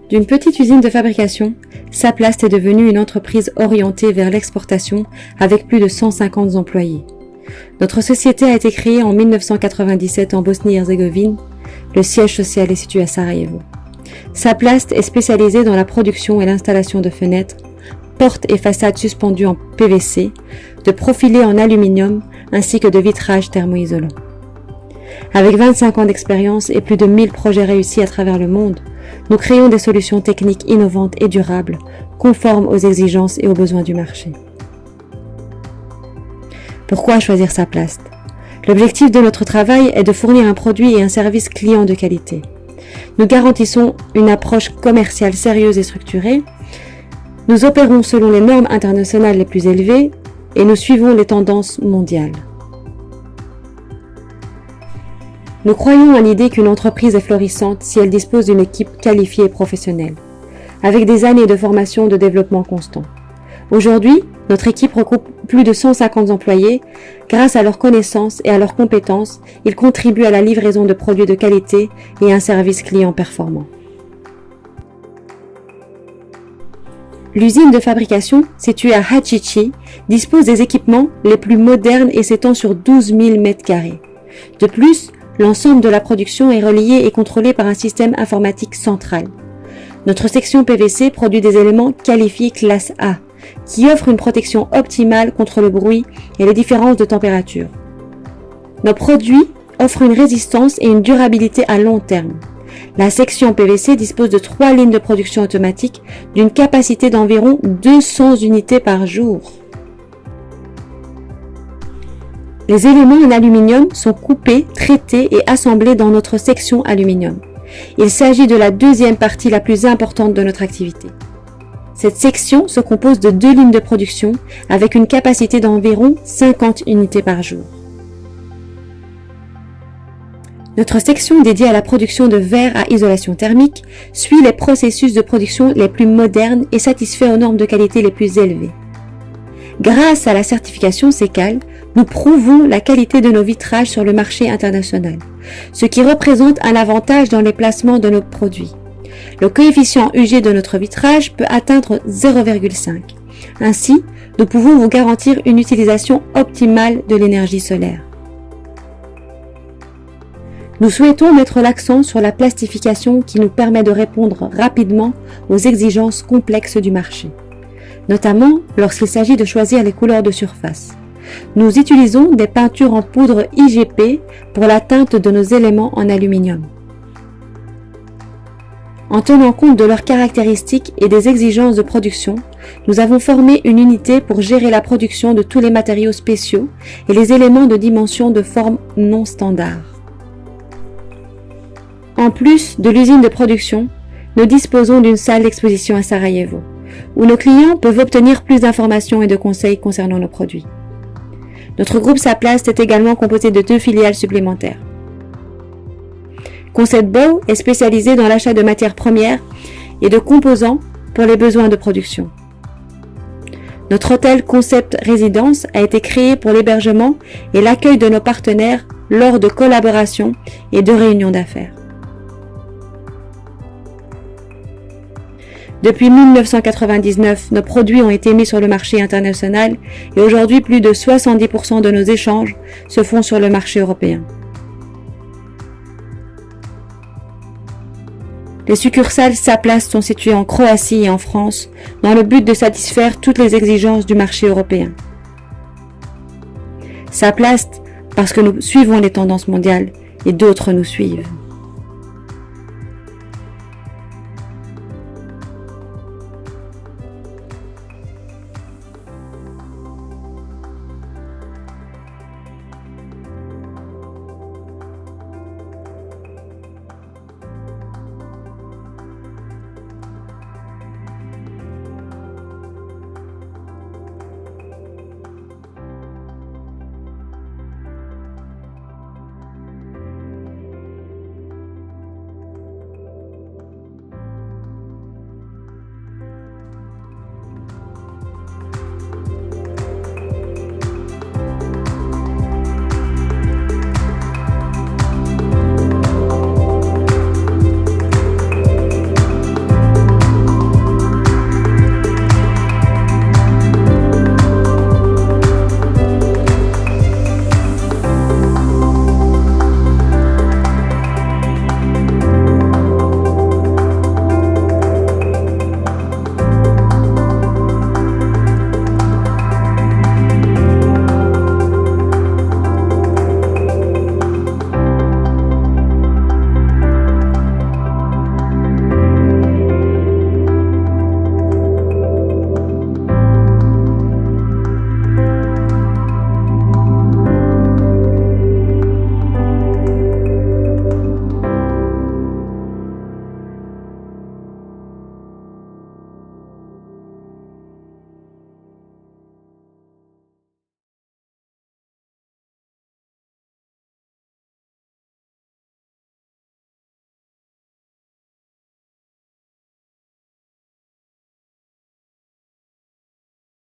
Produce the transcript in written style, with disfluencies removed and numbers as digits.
D'une petite usine de fabrication, Saplast est devenue une entreprise orientée vers l'exportation avec plus de 150 employés. Notre société a été créée en 1997 en Bosnie-Herzégovine. Le siège social est situé à Sarajevo. Saplast est spécialisée dans la production et l'installation de fenêtres, portes et façades suspendues en PVC, de profilés en aluminium ainsi que de vitrages thermoisolants. Avec 25 ans d'expérience et plus de 1000 projets réussis à travers le monde, nous créons des solutions techniques innovantes et durables, conformes aux exigences et aux besoins du marché. Pourquoi choisir Saplast ? L'objectif de notre travail est de fournir un produit et un service client de qualité. Nous garantissons une approche commerciale sérieuse et structurée. Nous opérons selon les normes internationales les plus élevées et nous suivons les tendances mondiales. Nous croyons à l'idée qu'une entreprise est florissante si elle dispose d'une équipe qualifiée et professionnelle, avec des années de formation et de développement constant. Aujourd'hui, notre équipe regroupe plus de 150 employés. Grâce à leurs connaissances et à leurs compétences, ils contribuent à la livraison de produits de qualité et à un service client performant. L'usine de fabrication, située à Hachichi, dispose des équipements les plus modernes et s'étend sur 12 000 m². De plus, l'ensemble de la production est relié et contrôlé par un système informatique central. Notre section PVC produit des éléments qualifiés classe A, qui offrent une protection optimale contre le bruit et les différences de température. Nos produits offrent une résistance et une durabilité à long terme. La section PVC dispose de 3 lignes de production automatique d'une capacité d'environ 200 unités par jour. Les éléments en aluminium sont coupés, traités et assemblés dans notre section aluminium. Il s'agit de la deuxième partie la plus importante de notre activité. Cette section se compose de 2 lignes de production avec une capacité d'environ 50 unités par jour. Notre section dédiée à la production de verre à isolation thermique suit les processus de production les plus modernes et satisfait aux normes de qualité les plus élevées. Grâce à la certification CECAL, nous prouvons la qualité de nos vitrages sur le marché international, ce qui représente un avantage dans les placements de nos produits. Le coefficient UG de notre vitrage peut atteindre 0,5. Ainsi, nous pouvons vous garantir une utilisation optimale de l'énergie solaire. Nous souhaitons mettre l'accent sur la plastification qui nous permet de répondre rapidement aux exigences complexes du marché, notamment lorsqu'il s'agit de choisir les couleurs de surface. Nous utilisons des peintures en poudre IGP pour la teinte de nos éléments en aluminium. En tenant compte de leurs caractéristiques et des exigences de production, nous avons formé une unité pour gérer la production de tous les matériaux spéciaux et les éléments de dimension de forme non standard. En plus de l'usine de production, nous disposons d'une salle d'exposition à Sarajevo, où nos clients peuvent obtenir plus d'informations et de conseils concernant nos produits. Notre groupe Saplast est également composé de 2 filiales supplémentaires. Concept Bow est spécialisé dans l'achat de matières premières et de composants pour les besoins de production. Notre hôtel Concept Résidence a été créé pour l'hébergement et l'accueil de nos partenaires lors de collaborations et de réunions d'affaires. Depuis 1999, nos produits ont été mis sur le marché international et aujourd'hui plus de 70% de nos échanges se font sur le marché européen. Les succursales Saplast sont situées en Croatie et en France dans le but de satisfaire toutes les exigences du marché européen. Saplast parce que nous suivons les tendances mondiales et d'autres nous suivent.